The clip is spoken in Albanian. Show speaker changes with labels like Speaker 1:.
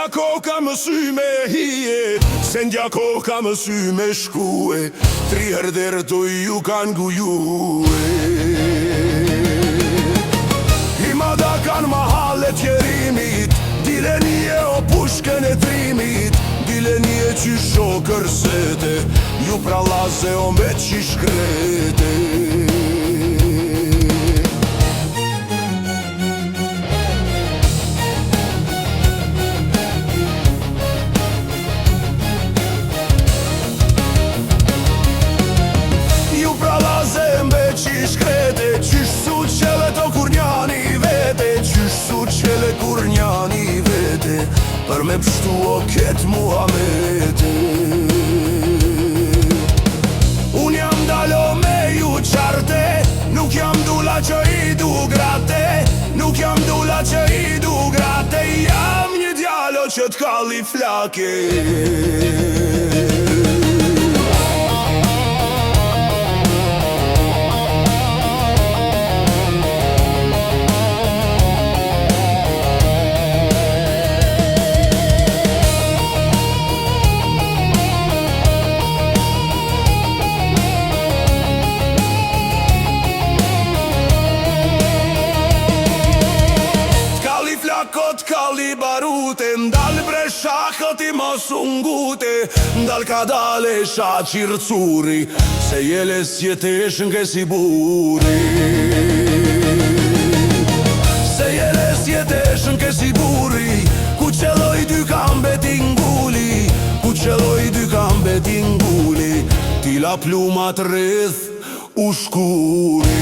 Speaker 1: ndja koka më sy me hije, se ndja koka më sy me shkue, 3 herë dherë ju kanë gujue. I mada kanë mahallet jerimit, dileni e o pushken e trimit, dileni e qysho kërsete, ju pra laze o me qish krete. Kur njani vete, për me pështu o ketë Muhamete. Unë jam dalo me ju qarte, nuk jam dula që i du grate, nuk jam dula që i du grate, jam një djalo që t'kalli flake. Kot kalli barute, ndal bre shakët I mos ungute, ndal ka dale shaqir curi, se jele s'jetesh nge si buri. Se jele s'jetesh nge si buri, ku qeloj dy kambe t'inguli, ku qeloj dy kambe t'inguli, ti la plumat rreth u shkuri.